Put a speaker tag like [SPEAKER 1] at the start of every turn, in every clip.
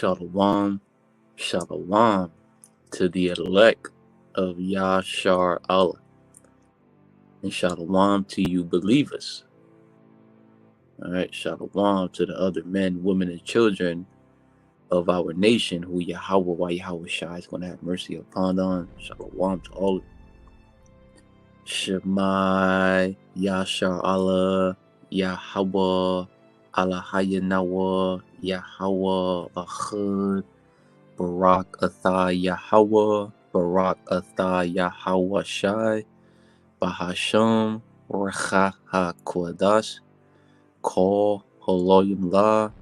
[SPEAKER 1] Shalom, shalom to the elect of Yashar Allah, and shalom to you believers. All right, shalom to the other men, women, and children of our nation who YAHAWASHI is going to have mercy upon them. Shalom to all. Shema Yashar Allah, YAHAWAH, ALAHAYA NAWA, YAHAWAH BARAK YAHAWAH, BARAK YAHAWASHI, BAHASHAM, HAQADASH, Halalyam, NAWA,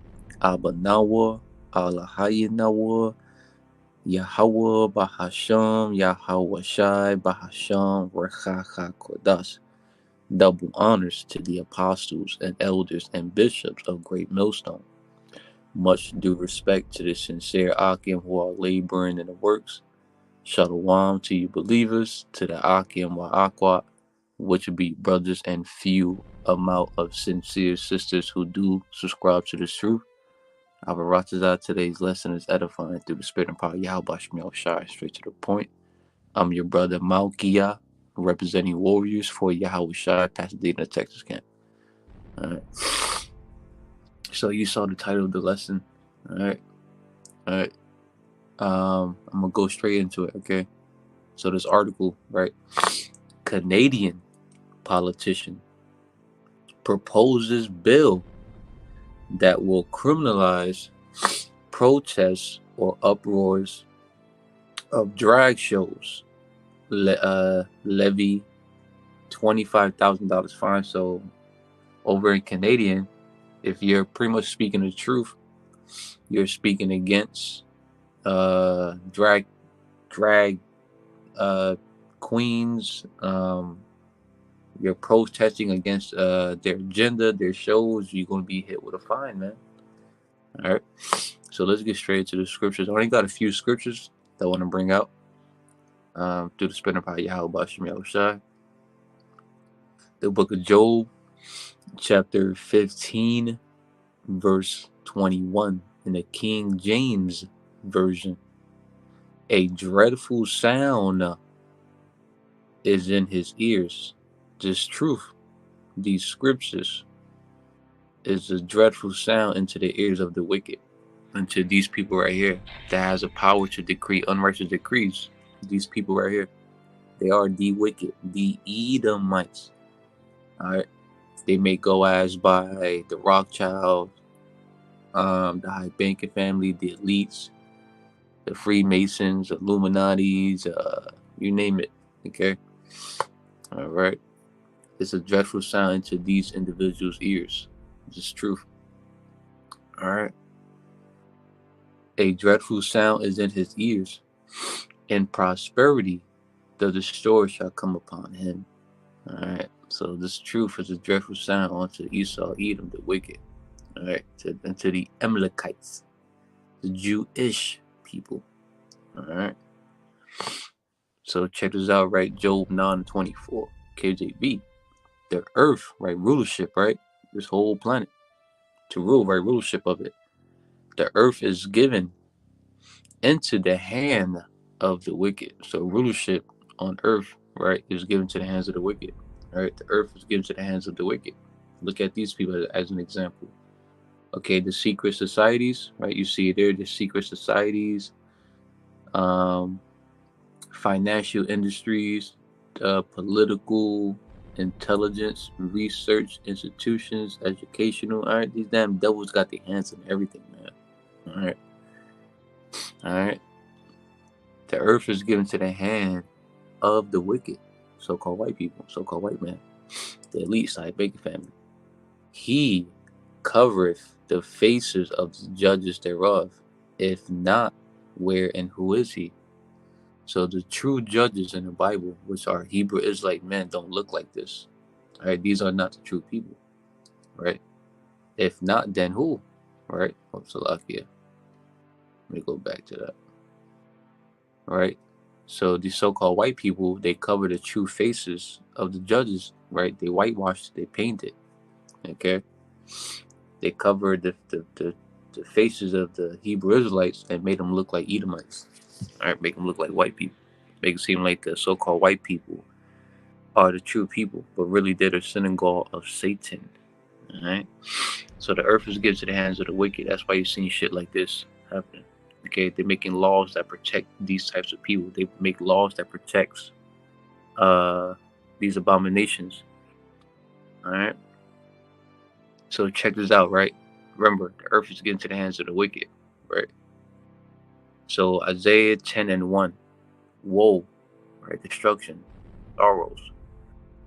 [SPEAKER 1] NAWA, YAHAWAH, BAHASHAM, YAHAWASHI, BAHASHAM, HAQADASH. Double honors to the apostles and elders and bishops of Great Millstone. Much due respect to the sincere Akim who are laboring in the works. Shalom to you believers, to the Akim Wa'akwa, which would be brothers and few amount of sincere sisters who do subscribe to the truth. Our RAWCHAA today's lesson is edifying through the Spirit and power of YAHAWASHI, straight to the point. I'm your brother Malkia, representing warriors for YAHAWASHI, Pasadena, Texas camp. Alright. So you saw the title of the lesson. Alright. I'm gonna go straight into it, okay? So this article, right? Canadian politician proposes bill that will criminalize protests or uproars of drag shows. Levy $25,000 fine. So over in Canadian, if you're pretty much speaking the truth, you're speaking against drag queens, you're protesting against their agenda, their shows, you're going to be hit with a fine, man. All right, so let's get straight to the scriptures. I only got a few scriptures that I want to bring out through the Spirit of YAHAWASHI. The book of Job, chapter 15, verse 21 in the King James Version. A dreadful sound is in his ears. This truth, these scriptures, is a dreadful sound into the ears of the wicked, into these people right here that has a power to decree unrighteous decrees. These people right here, they are the wicked, the Edomites. All right, they may go as by the Rothschild, the high banking family, the elites, the Freemasons, Illuminatis, you name it. Okay, all right. It's a dreadful sound into these individuals' ears. This is truth. All right. A dreadful sound is in his ears. In prosperity, the destroyer shall come upon him. All right. So this truth is a dreadful sound onto Esau, Edom, the wicked. All right. Into the Amalekites, the Jewish people. All right. So check this out, right? Job 9:24, KJV. The earth, right? Rulership, right? This whole planet to rule, right? Rulership of it. The earth is given into the hand of the wicked. So rulership on earth, right, is given to the hands of the wicked. Right? The earth is given to the hands of the wicked. Look at these people as an example. Okay, the secret societies, right? You see there, the secret societies, financial industries, political, intelligence, research institutions, educational. All right, these damn devils got their hands in everything, man. All right. The earth is given to the hand of the wicked, so-called white people, so-called white man, the elite side banking family. He covereth the faces of the judges thereof. If not, where and who is he? So the true judges in the Bible, which are Hebrew Israelite men, don't look like this. All right, these are not the true people. Right? If not, then who? Right? Salakia. Let me go back to that. All right. So the so-called white people, they cover the true faces of the judges. Right? They whitewashed, they painted. Okay. They cover the the faces of the Hebrew Israelites and made them look like Edomites. All right, make them look like white people. Make it seem like the so-called white people are the true people, but really they're the synagogue of Satan. All right. So the earth is given to the hands of the wicked. That's why you're seeing shit like this happening. Okay, they're making laws that protect these types of people. They make laws that protects these abominations. All right. So check this out, right? Remember, the earth is given to the hands of the wicked, right? So Isaiah 10:1, woe, right? Destruction, sorrows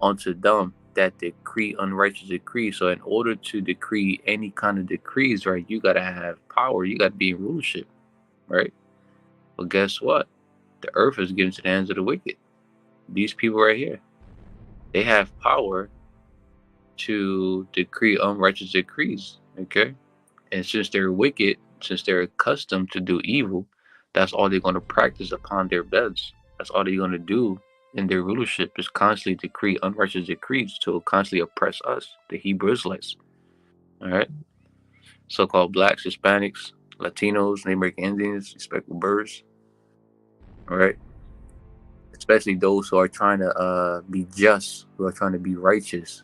[SPEAKER 1] unto them that decree unrighteous decrees. So in order to decree any kind of decrees, right, you gotta have power. You gotta be in rulership, right? But guess what? The earth is given to the hands of the wicked. These people right here, they have power to decree unrighteous decrees, okay? And since they're wicked, since they're accustomed to do evil, that's all they're going to practice upon their beds. That's all they're going to do in their rulership is constantly decree unrighteous decrees to constantly oppress us, the Hebrew Israelites. All right? So-called blacks, Hispanics, Latinos, Native American Indians, respectable birds. All right? Especially those who are trying to be just, who are trying to be righteous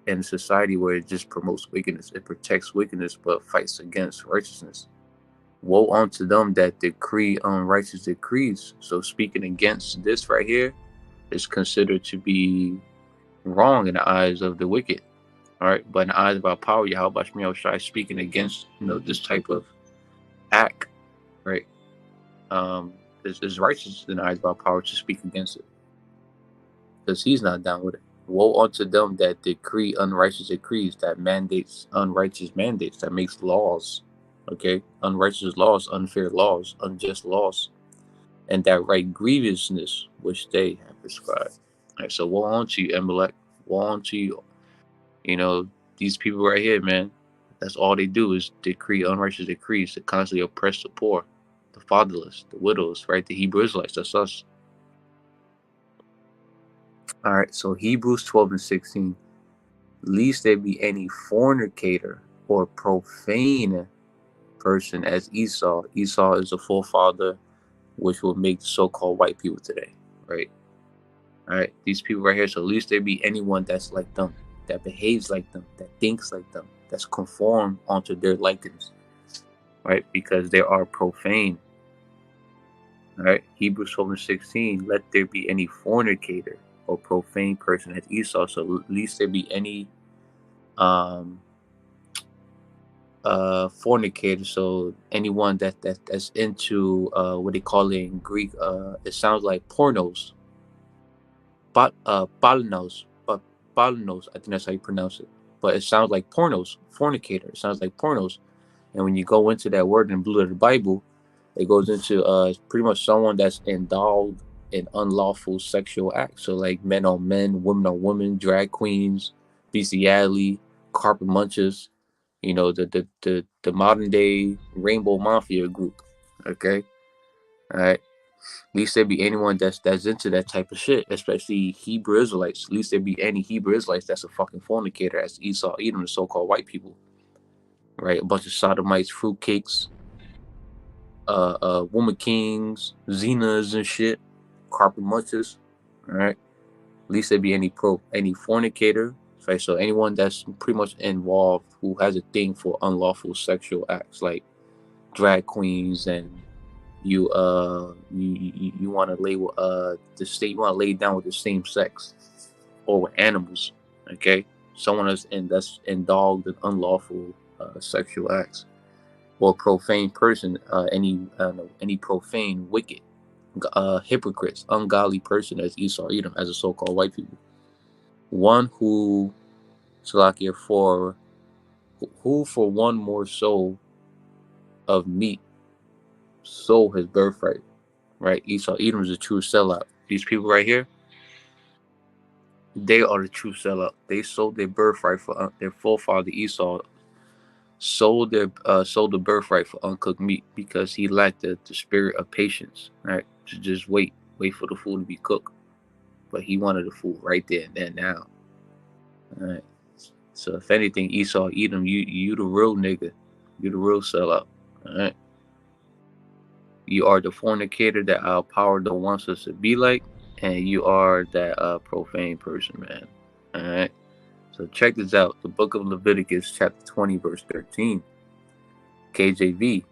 [SPEAKER 1] in a society where it just promotes wickedness. It protects wickedness but fights against righteousness. Woe unto them that decree unrighteous decrees. So speaking against this right here is considered to be wrong in the eyes of the wicked. All right, but in the eyes of our power, YAHAWASHI, speaking against this type of act, right, is righteous in the eyes of our power to speak against it, because he's not down with it. Woe unto them that decree unrighteous decrees, that mandates unrighteous mandates, that makes laws, okay, unrighteous laws, unfair laws, unjust laws, and that write grievousness which they have prescribed. All right, so woe unto you, Amalek. Woe unto you. These people right here, man. That's all they do is decree unrighteous decrees to constantly oppress the poor, the fatherless, the widows, right? The Hebrew Israelites, that's us. All right, so Hebrews 12:16. Lest there be any fornicator or profane person as Esau. Esau is the forefather, which will make the so-called white people today, right? All right, these people right here. So at least there be anyone that's like them, that behaves like them, that thinks like them, that's conformed onto their likeness, right? Because they are profane. All right, Hebrews 12:16. Let there be any fornicator or profane person as Esau. So at least there be any fornicator. So anyone that's into what they call it in Greek. It sounds like pornos. Balanos, but balanos, I think that's how you pronounce it. But it sounds like pornos, fornicator. It sounds like pornos. And when you go into that word in the blue of the Bible, it goes into pretty much someone that's endowed in unlawful sexual acts. So like men on men, women on women, drag queens, bestiality, carpet munchers. The modern day rainbow mafia group. Okay, all right. At least there be anyone that's into that type of shit, especially Hebrew Israelites. At least there be any Hebrew Israelites that's a fucking fornicator, as Esau, Edom, the so-called white people, right? A bunch of sodomites, fruitcakes, woman kings, Zenas and shit, carpet munchers, all right? At least there be any fornicator, right? So anyone that's pretty much involved who has a thing for unlawful sexual acts, like drag queens, and you want to lay with you want to lay down with the same sex or with animals, okay? Someone that's indulged in unlawful sexual acts, or profane person, any profane, wicked, hypocrites, ungodly person as Esau, Edom, as a so-called white people. One who, Salakia, who for one more soul of meat sold his birthright, right? Esau, Edom is a true sellout. These people right here, they are the true sellout. They sold their birthright for their forefather Esau. Sold the birthright for uncooked meat because he lacked the spirit of patience, right? To just wait for the food to be cooked, but he wanted the food right there and then now. All right. So if anything, Esau, Edom, you the real nigga. You're the real sellout. All right. You are the fornicator that our power don't wants us to be like, and you are that profane person, man. All right. So check this out. The book of Leviticus, chapter 20, verse 13. KJV.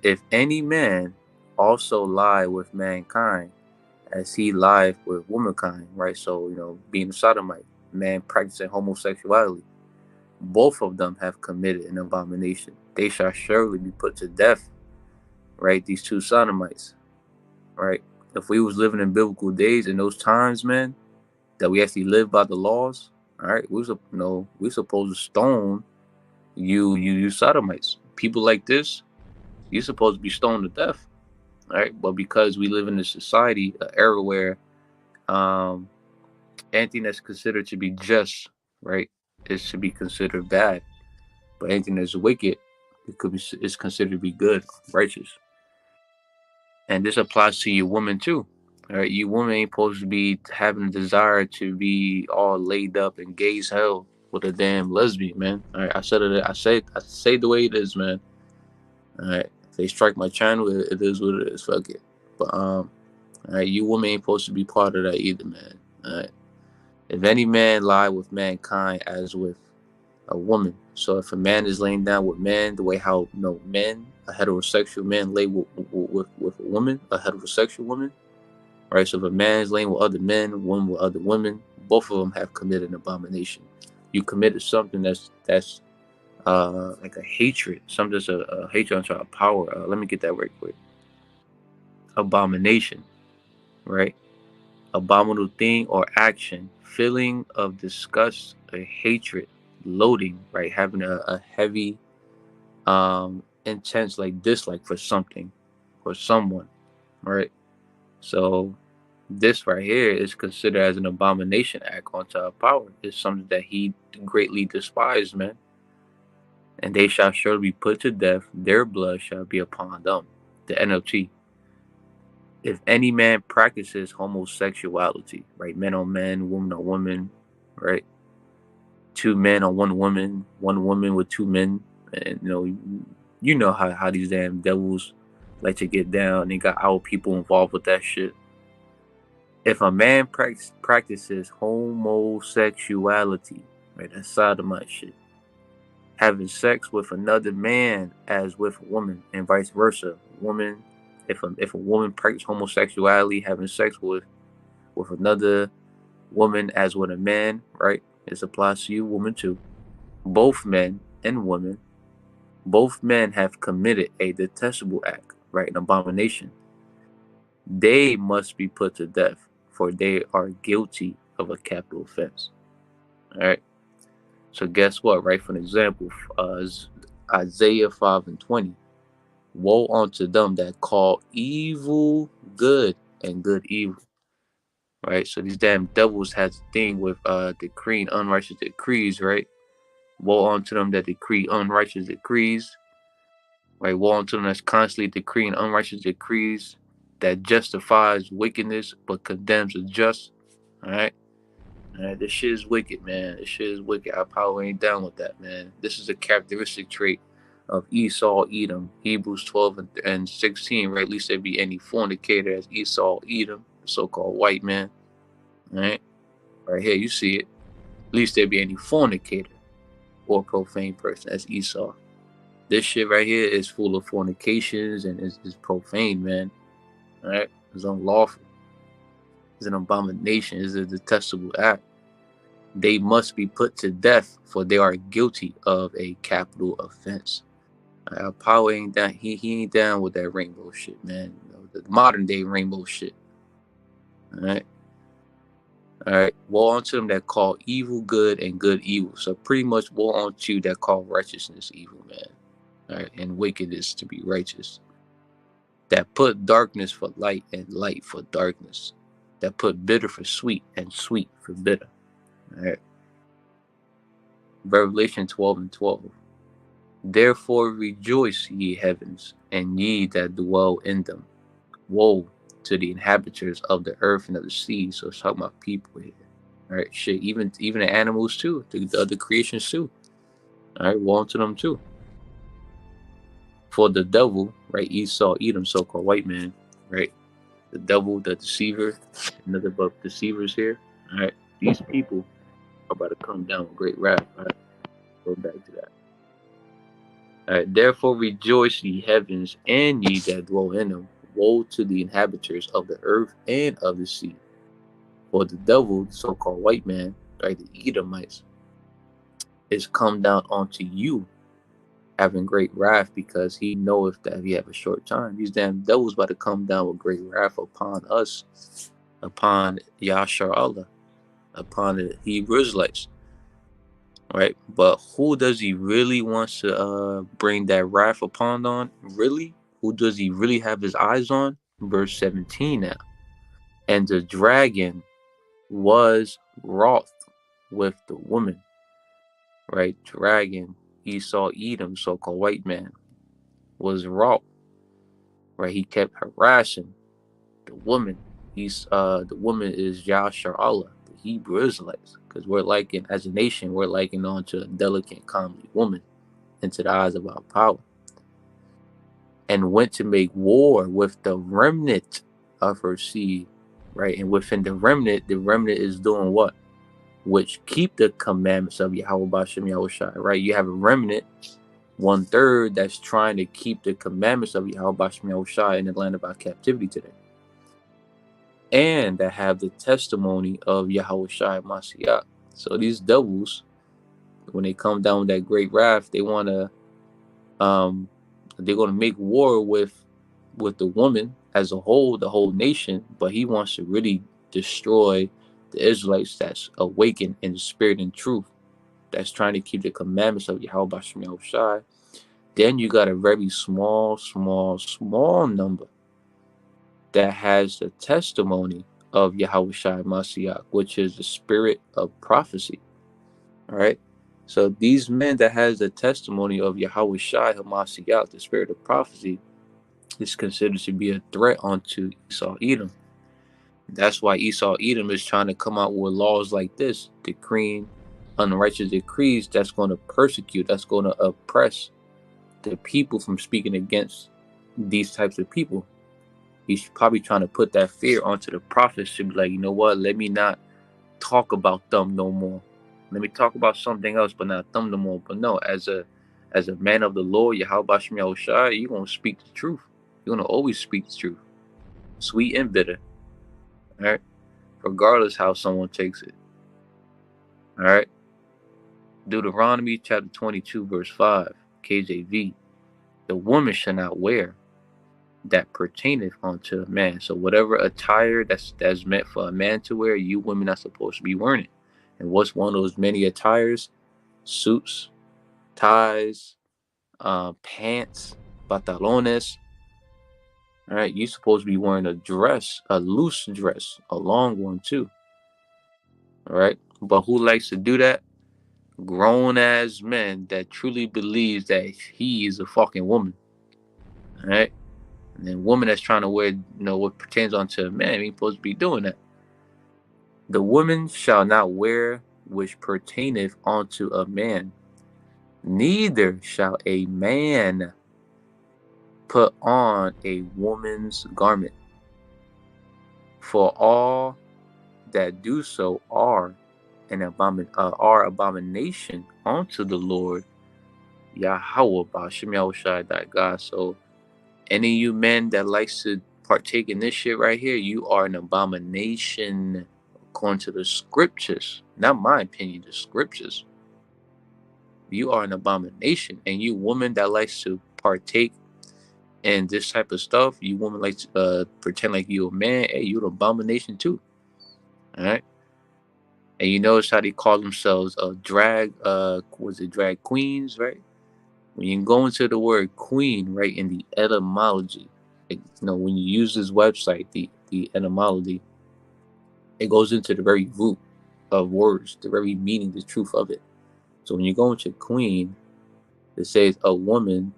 [SPEAKER 1] If any man also lie with mankind, as he lieth with womankind, right? So, you know, being a sodomite, man practicing homosexuality, both of them have committed an abomination. They shall surely be put to death, right? These two sodomites, right? If we was living in biblical days in those times, man, that we actually live by the laws, all right, we're supposed to stone you sodomites. People like this, you're supposed to be stoned to death, all right? But because we live in a society, an era where anything that's considered to be just, right, is to be considered bad. But anything that's wicked, is considered to be good, righteous. And this applies to you women too. All right, you women ain't supposed to be having a desire to be all laid up and gay as hell with a damn lesbian, man. All right, I said it. I say the way it is, man. All right, if they strike my channel, it is what it is. Fuck it. But all right, you women ain't supposed to be part of that either, man. All right. If any man lie with mankind as with a woman, so if a man is laying down with men, the way how men, a heterosexual man lay with a woman, a heterosexual woman, right? So if a man is laying with other men, woman with other women, both of them have committed an abomination. You committed something that's like a hatred, something that's a hatred unto our power. Let me get that right quick. Abomination, right? Abominable thing or action, feeling of disgust, a hatred, loathing, right? Having a heavy, intense like dislike for something or someone, right? So this right here is considered as an abomination act unto our power. It's something that he greatly despised, man. And they shall surely be put to death, their blood shall be upon them. The NLT. If any man practices homosexuality, right? Men on men, woman on woman, right? Two men on one woman with two men. And you know how these damn devils like to get down. They got our people involved with that shit. If a man practices homosexuality, right? That's sodomite shit. Having sex with another man as with a woman, and vice versa. Woman, if a woman practices homosexuality, having sex with another woman as with a man, right? This applies to you, woman too. Both men and women, both men have committed a detestable act, right? An abomination. They must be put to death, for they are guilty of a capital offense. All right. So guess what? Right, for an example, Isaiah 5:20. Woe unto them that call evil good and good evil. Right. So these damn devils has a thing with decreeing unrighteous decrees, right? Woe unto them that decree unrighteous decrees. Right. Woe unto them that's constantly decreeing unrighteous decrees that justifies wickedness but condemns the just. All right. This shit is wicked, man. This shit is wicked. Our power ain't down with that, man. This is a characteristic trait of Esau, Edom. Hebrews 12 and 16, right? At least there be any fornicator as Esau, Edom, the so-called white man. All right? Right here, you see it. At least there be any fornicator or profane person as Esau. This shit right here is full of fornications and is profane, man. All right? It's unlawful. It's an abomination. It's a detestable act. They must be put to death, for they are guilty of a capital offense. Our power ain't down. He ain't down with that rainbow shit, man. The modern day rainbow shit. All right. Woe unto them that call evil good and good evil. So pretty much woe unto you that call righteousness evil, man. All right, and wickedness to be righteous. That put darkness for light and light for darkness. That put bitter for sweet and sweet for bitter. All right. Revelation 12:12. Therefore rejoice, ye heavens, and ye that dwell in them. Woe to the inhabitants of the earth and of the sea. So it's talking about people here. All right, shit, even the animals too, the other creations too. All right, woe to them too. For the devil, right? Esau, Edom, so-called white man, right? The devil, the deceiver, another but deceivers here. All right, these people are about to come down with great wrath. All right, go back to that. All right, therefore rejoice, ye heavens, and ye that dwell in them. Woe to the inhabitants of the earth and of the sea. For the devil, the so-called white man, right, the Edomites, is come down onto you, having great wrath, because he knoweth that we have a short time. These damn devils about to come down with great wrath upon us, upon Yahshua, upon the Hebrew Israelites, right? But who does he really want to bring that wrath upon on? Really? Who does he really have his eyes on? Verse 17 now. And the dragon was wroth with the woman, right? Dragon, Esau, Edom, so-called white man, was wroth, right? He kept harassing the woman. The woman is Yahshua, the Hebrew Israelites, because we're likened, as a nation, we're likened on to a delicate, comely woman into the eyes of our power, and went to make war with the remnant of her seed, right? And within the remnant is doing what? Which keep the commandments of Yahweh BAHASHAM Yahushai, right? You have a remnant, 1/3, that's trying to keep the commandments of Yahweh BAHASHAM Yahushai in the land of our captivity today, and that have the testimony of YAHAWASHI Mashiach. So these devils, when they come down with that great wrath, they want to they're going to make war with the woman as a whole, the whole nation, but he wants to really destroy the Israelites that's awakened in the spirit and truth, that's trying to keep the commandments of Yahweh BAHASHAM Yahushai. Then you got a very small number that has the testimony of YAHAWASHI Mashiach, which is the spirit of prophecy. All right. So these men that has the testimony of YAHAWASHI Mashiach, the spirit of prophecy, is considered to be a threat onto Esau, Edom. That's why Esau, Edom is trying to come out with laws like this, decreeing unrighteous decrees that's going to persecute, that's going to oppress the people from speaking against these types of people. He's probably trying to put that fear onto the prophets to be like, you know what, let me not talk about them no more. Let me talk about something else, but not them no more. But no, as a man of the Lord, Yahweh BAHASHAM Yahushai, you're going to speak the truth. You're going to always speak the truth, sweet and bitter, all right? Regardless how someone takes it, all right? Deuteronomy chapter 22, verse 5, KJV, the woman shall not wear that pertaineth unto a man. So whatever attire that's meant for a man to wear, you women are supposed to be wearing it. And what's one of those many attires? Suits, ties, pants, pantalones. All right, you're supposed to be wearing a dress, a loose dress, a long one too. All right, but who likes to do that? Grown ass men that truly believes that he is a fucking woman. All right, and then woman that's trying to wear, what pertains onto a man, ain't supposed to be doing that. The woman shall not wear which pertaineth unto a man, neither shall a man put on a woman's garment. For all that do so are abomination unto the Lord, Yahawah BAHASHAM Yahushai thy God. So any of you men that likes to partake in this shit right here, you are an abomination according to the scriptures. Not my opinion, the scriptures. You are an abomination. And you woman that likes to partake in this type of stuff, you woman like to pretend like you a man, hey, you're an abomination too. All right. And you notice how they call themselves drag queens, right? When you go into the word queen, right, in the etymology, when you use this website, the etymology, it goes into the very root of words, the very meaning, the truth of it. So when you go into queen, it says a woman,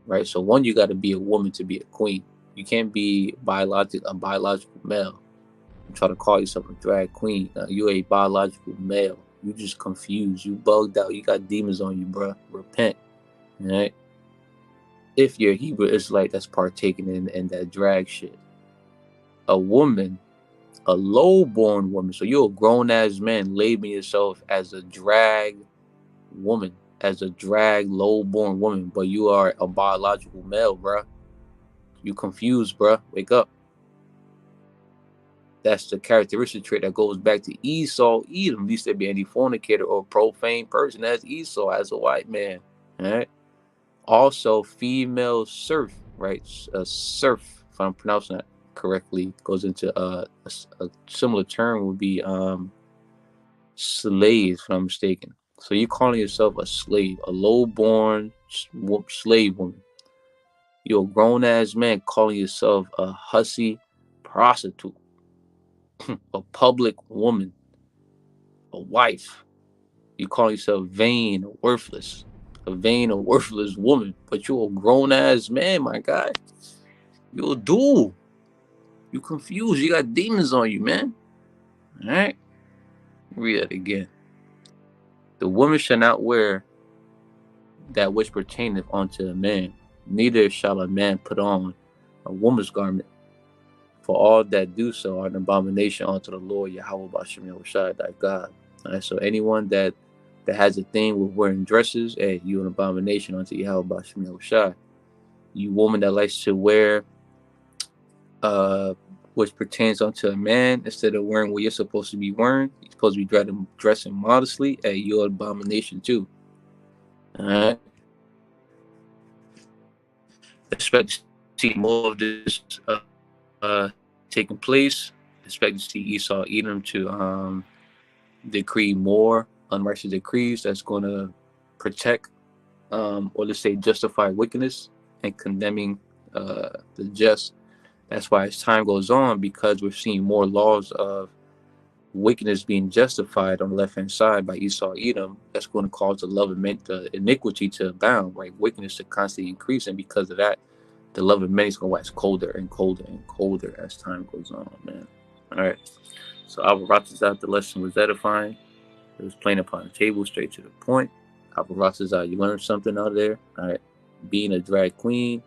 [SPEAKER 1] right? So one, you got to be a woman to be a queen. You can't be a biological male. You try to call yourself a drag queen. You're a biological male. You just confused. You bugged out. You got demons on you, bro. Repent. All right? if you're a Hebrew Israelite that's partaking in that drag shit. A woman, a low-born woman, so you're a grown-ass man labeling yourself as a drag woman, as a drag low-born woman, but you are a biological male, bruh. You confused, bruh. Wake up. That's the characteristic trait that goes back to Esau, Edom. At least there be any fornicator or profane person as Esau, as a white man. All right. Also, female serf, right? A serf, if I'm pronouncing that correctly, goes into a similar term would be slave, if I'm mistaken. So you're calling yourself a slave, a low-born slave woman. You're a grown-ass man calling yourself a hussy prostitute, a public woman, a wife. You call yourself vain or worthless, a vain or worthless woman, but you're a grown-ass man, my guy. You're a dude. You confused. You got demons on you, man. All right? Read that again. The woman shall not wear that which pertaineth unto a man, neither shall a man put on a woman's garment. For all that do so are an abomination unto the Lord YAHAWASHI, thy God. All right, so anyone that has a thing with wearing dresses, hey, you an abomination unto YAHAWASHI. You woman that likes to wear which pertains unto a man, instead of wearing what you're supposed to be wearing, you're supposed to be dressing modestly, hey, you're an abomination too. All right. Expect to see more of this taking place. Expect to see Esau, Edom to decree more unrighteous decrees that's going to protect or let's say justify wickedness and condemning the just. That's why as time goes on, because we're seeing more laws of wickedness being justified on the left hand side by Esau, Edom, that's going to cause the iniquity to abound, right? Wickedness to constantly increase, and because of that, the love of many is going to wax colder and colder and colder as time goes on, man. All right. So our out, the lesson was edifying. It was plain upon the table, straight to the point. Our out, you learned something out there. All right. Being a drag queen,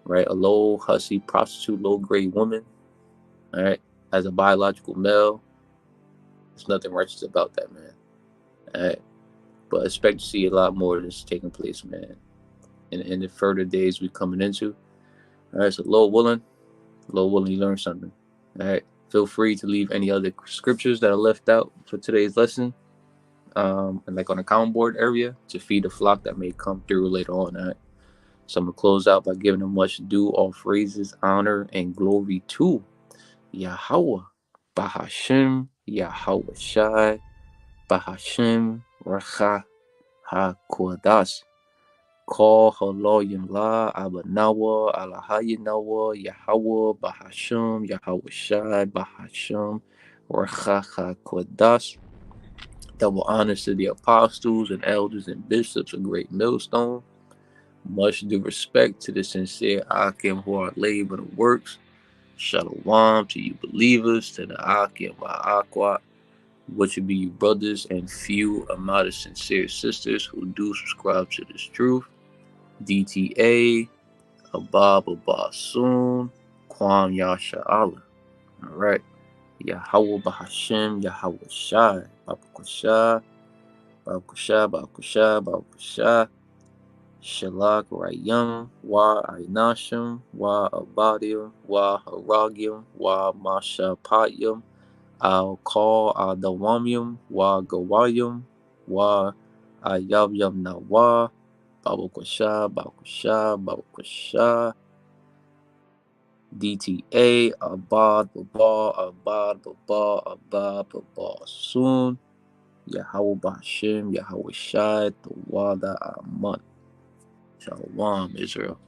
[SPEAKER 1] right? A low, hussy, prostitute, low-grade woman, all right? As a biological male, there's nothing righteous about that, man. All right. But expect to see a lot more of this taking place, man, in the further days we're coming into. All right. So, Lord willing, you learned something. All right. Feel free to leave any other scriptures that are left out for today's lesson, and like on the count board area to feed the flock that may come through later on. All right. So I'm going to close out by giving them much due, all praises, honor, and glory to Yahawah, BAHASHAM, YAHAWASHI, BAHASHAM, RAWCHAA HAQADASH. Call Halalyam La, NAWA, NAWA, YAHAWAH, BAHASHAM, YAHAWASHI, BAHASHAM, RAWCHAA HAQADASH. Double honors to the apostles and elders and bishops of Great Millstone. Much due respect to the sincere Akim who are laboring the works. Shalom to you believers, to the Akim Wa'akwa, which would be you brothers and few amount of sincere sisters who do subscribe to this truth. DTA, Abba soon, Kwam Yasha Allah. All right. Yahawah BAHASHAM, YAHAWASHI, Babakasha, Babakasha, Babakasha, Babakasha. Shalak Rayam, Wa Ainasham, Wa Abadium, Wa Haragium, Wa Mashapayam, Al Call Al Dawamium, Wa Gawayum, Wa Ayabyam Nawa, Babakasha, Babakasha, Babakasha, DTA, Abad Baba, Abad Baba, Abad Baba soon, Yahawah BAHASHAM, YAHAWASHI, Tawada Aman. Shalom, Israel.